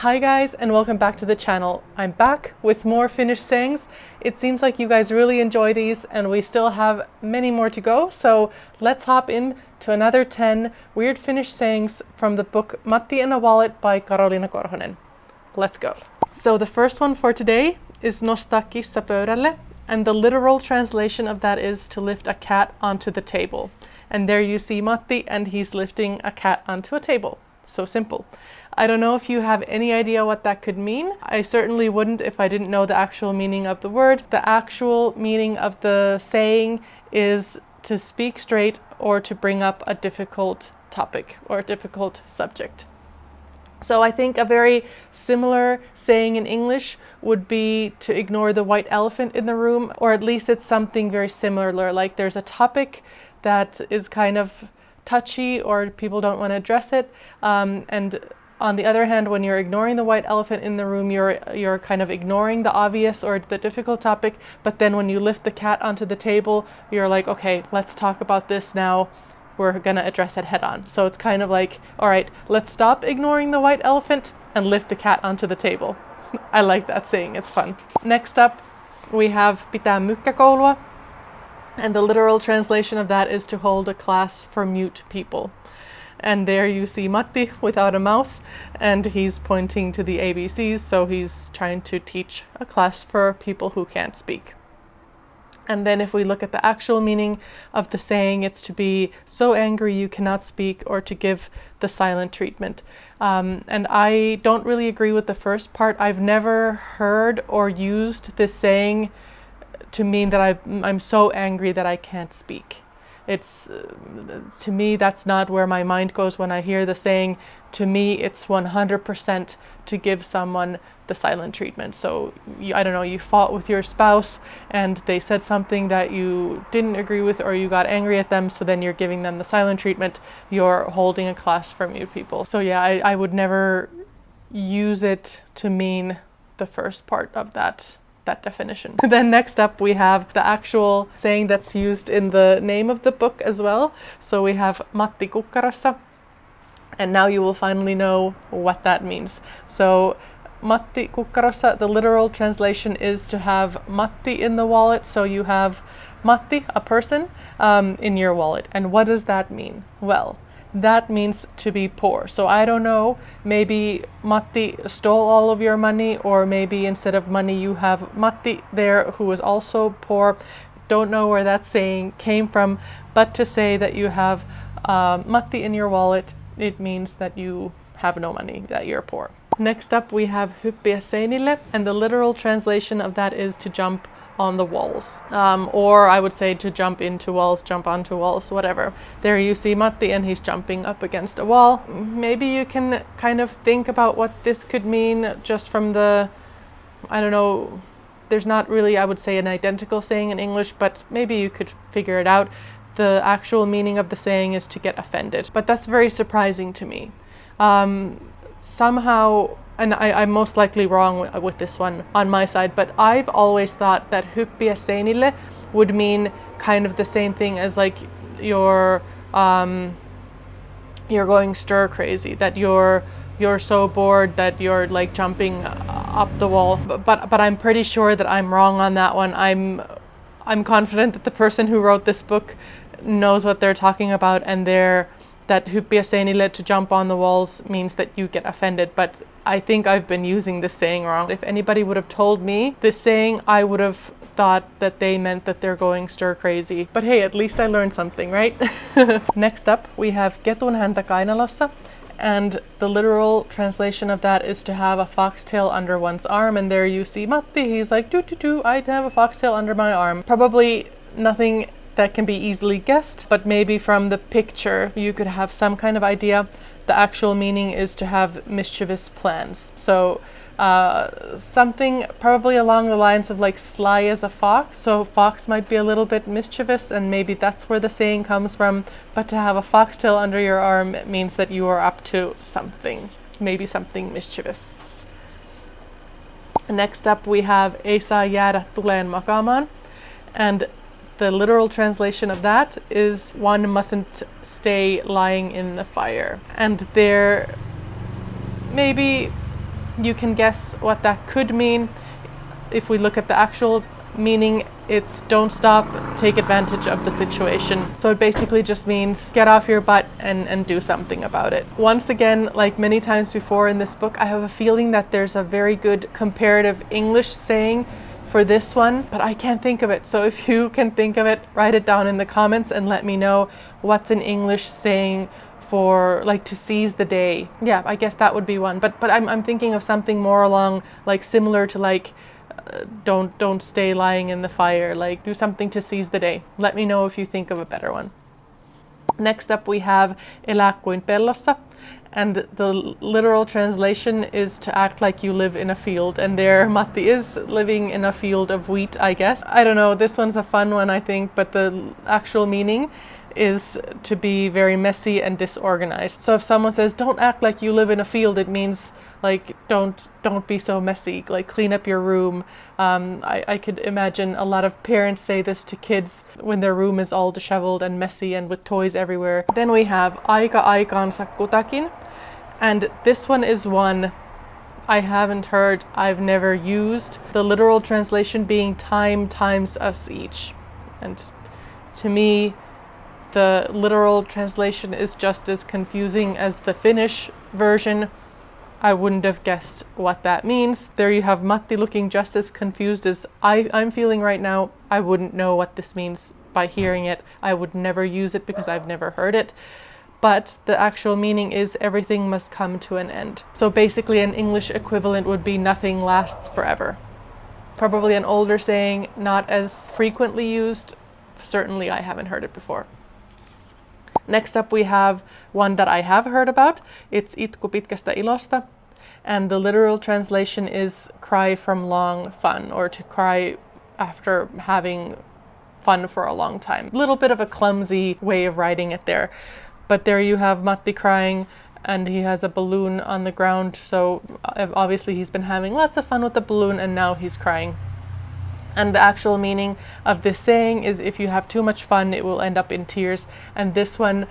Hi guys, and welcome back to the channel. I'm back with more Finnish sayings. It seems like you guys really enjoy these and we still have many more to go, so let's hop in to another 10 weird Finnish sayings from the book Matti in a Wallet by Karoliina Korhonen. Let's go. So the first one for today is Nostakis pöydälle, and the literal translation of that is to lift a cat onto the table. And there you see Matti and he's lifting a cat onto a table. So simple. I don't know if you have any idea what that could mean. I certainly wouldn't if I didn't know the actual meaning of the word. The actual meaning of the saying is to speak straight or to bring up a difficult topic or a difficult subject. So I think a very similar saying in English would be to ignore the white elephant in the room, or at least it's something very similar, like there's a topic that is kind of touchy or people don't want to address it, and on the other hand, when you're ignoring the white elephant in the room, you're kind of ignoring the obvious or the difficult topic, but then when you lift the cat onto the table, you're like, okay, let's talk about this now. We're gonna address it head on. So it's kind of like, all right, let's stop ignoring the white elephant and lift the cat onto the table. I like that saying, it's fun. Next up, we have pitää mykkäkoulua, and the literal translation of that is to hold a class for mute people. And there you see Matti without a mouth, and he's pointing to the ABCs, so he's trying to teach a class for people who can't speak. And then if we look at the actual meaning of the saying, it's to be so angry you cannot speak or to give the silent treatment. And I don't really agree with the first part. I've never heard or used this saying to mean that I'm so angry that I can't speak. It's to me, that's not where my mind goes when I hear the saying. To me, it's 100% to give someone the silent treatment. So I don't know, you fought with your spouse and they said something that you didn't agree with, or you got angry at them, so then you're giving them the silent treatment. You're holding a class for mute people. So yeah, I would never use it to mean the first part of that definition. Then next up we have the actual saying that's used in the name of the book as well. So we have Matti kukkarossa, and now you will finally know what that means. So Matti kukkarossa, the literal translation is to have Matti in the wallet. So you have Matti, a person, in your wallet. And what does that mean? Well, that means to be poor. So I don't know, maybe Matti stole all of your money, or maybe instead of money you have Matti there who is also poor. Don't know where that saying came from, but to say that you have Matti in your wallet, it means that you have no money, that you're poor. Next up we have hyppiä seinille, and the literal translation of that is to jump on the walls, or I would say to jump into walls, jump onto walls, whatever. There you see Matti and he's jumping up against a wall. Maybe you can kind of think about what this could mean just from the, I don't know, there's not really, I would say, an identical saying in English, but maybe you could figure it out. The actual meaning of the saying is to get offended, but that's very surprising to me. Somehow, and I'm most likely wrong with this one on my side, but I've always thought that hyppiä seinille would mean kind of the same thing as like you're going stir crazy, that you're so bored that you're like jumping up the wall. But I'm pretty sure that I'm wrong on that one. I'm confident that the person who wrote this book knows what they're talking about, and that hyppiä seinille, to jump on the walls, means that you get offended, but I think I've been using this saying wrong. If anybody would have told me this saying, I would have thought that they meant that they're going stir crazy. But hey, at least I learned something, right? Next up, we have ketun häntä kainalossa, and the literal translation of that is to have a foxtail under one's arm. And there you see Matti, he's like, doo, I'd have a foxtail under my arm. Probably nothing that can be easily guessed, but maybe from the picture you could have some kind of idea. The actual meaning is to have mischievous plans. So something probably along the lines of like sly as a fox. So fox might be a little bit mischievous, and maybe that's where the saying comes from. But to have a foxtail under your arm means that you are up to something, maybe something mischievous. Next up we have ei saa jäädä tuleen makaamaan, and the literal translation of that is one mustn't stay lying in the fire. And there maybe you can guess what that could mean. If we look at the actual meaning, it's don't stop, take advantage of the situation. So it basically just means get off your butt and do something about it. Once again, like many times before in this book, I have a feeling that there's a very good comparative English saying for this one, but I can't think of it. So if you can think of it, write it down in the comments and let me know what's an English saying for like to seize the day. Yeah, I guess that would be one. But I'm thinking of something more along like similar to like don't stay lying in the fire, like do something to seize the day. Let me know if you think of a better one. Next up we have elää kuin pellossa, and the literal translation is to act like you live in a field, and there Matti is living in a field of wheat, I guess. I don't know, this one's a fun one I think, but the actual meaning is to be very messy and disorganized. So if someone says don't act like you live in a field, it means like don't be so messy, like clean up your room. I could imagine a lot of parents say this to kids when their room is all disheveled and messy and with toys everywhere. Then we have aika aikaansa kutakin, and this one is one I haven't heard, I've never used. The literal translation being time times us each, and to me the literal translation is just as confusing as the Finnish version. I wouldn't have guessed what that means. There you have Matti looking just as confused as I'm feeling right now. I wouldn't know what this means by hearing it. I would never use it because I've never heard it. But the actual meaning is everything must come to an end. So basically an English equivalent would be nothing lasts forever. Probably an older saying, not as frequently used. Certainly I haven't heard it before. Next up we have one that I have heard about. It's itku pitkästä ilosta, and the literal translation is cry from long fun, or to cry after having fun for a long time. A little bit of a clumsy way of writing it there. But there you have Matti crying, and he has a balloon on the ground, so obviously he's been having lots of fun with the balloon and now he's crying. And the actual meaning of this saying is if you have too much fun, it will end up in tears. And this one,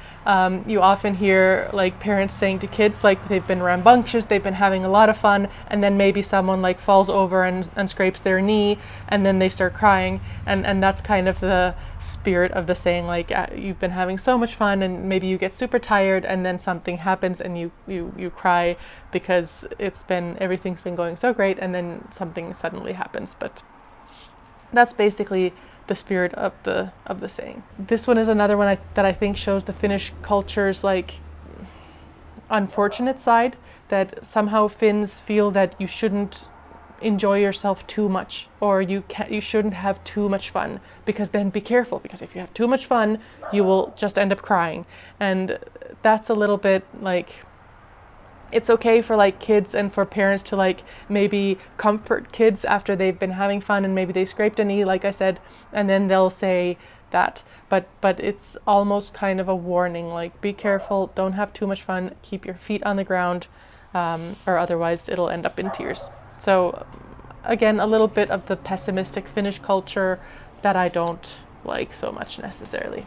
you often hear like parents saying to kids, like they've been rambunctious, they've been having a lot of fun, and then maybe someone like falls over and scrapes their knee, and then they start crying. And that's kind of the spirit of the saying, like you've been having so much fun and maybe you get super tired and then something happens and you cry because everything's been going so great and then something suddenly happens. But that's basically the spirit of the saying. This one is another one that I think shows the Finnish culture's like unfortunate side, that somehow Finns feel that you shouldn't enjoy yourself too much, or you shouldn't have too much fun, because then be careful, because if you have too much fun you will just end up crying. And that's a little bit like, it's okay for like kids and for parents to like maybe comfort kids after they've been having fun and maybe they scraped a knee, like I said, and then they'll say that, but it's almost kind of a warning, like be careful, don't have too much fun, keep your feet on the ground, or otherwise it'll end up in tears. So again, a little bit of the pessimistic Finnish culture that I don't like so much necessarily.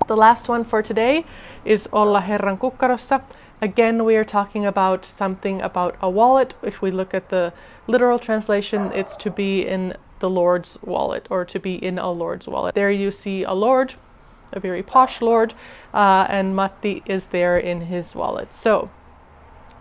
The last one for today is olla Herran kukkarossa. Again, we are talking about something about a wallet. If we look at the literal translation, it's to be in the Lord's wallet, or to be in a Lord's wallet. There you see a lord, a very posh lord, and Matti is there in his wallet. So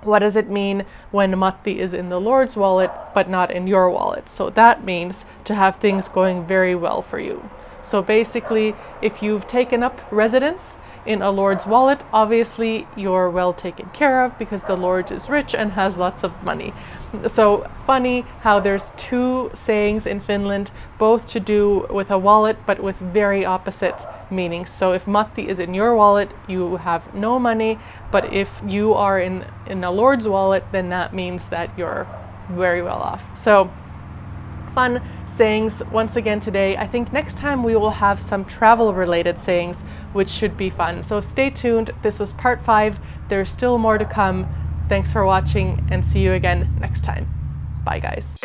what does it mean when Matti is in the Lord's wallet but not in your wallet? So that means to have things going very well for you. So basically, if you've taken up residence in a Lord's wallet, obviously you're well taken care of because the Lord is rich and has lots of money. So funny how there's two sayings in Finland, both to do with a wallet but with very opposite meanings. So if Matti is in your wallet, you have no money, but if you are in a Lord's wallet, then that means that you're very well off. So fun sayings once again today. I think next time we will have some travel related sayings, which should be fun. So stay tuned. This was part 5. There's still more to come. Thanks for watching and see you again next time. Bye guys.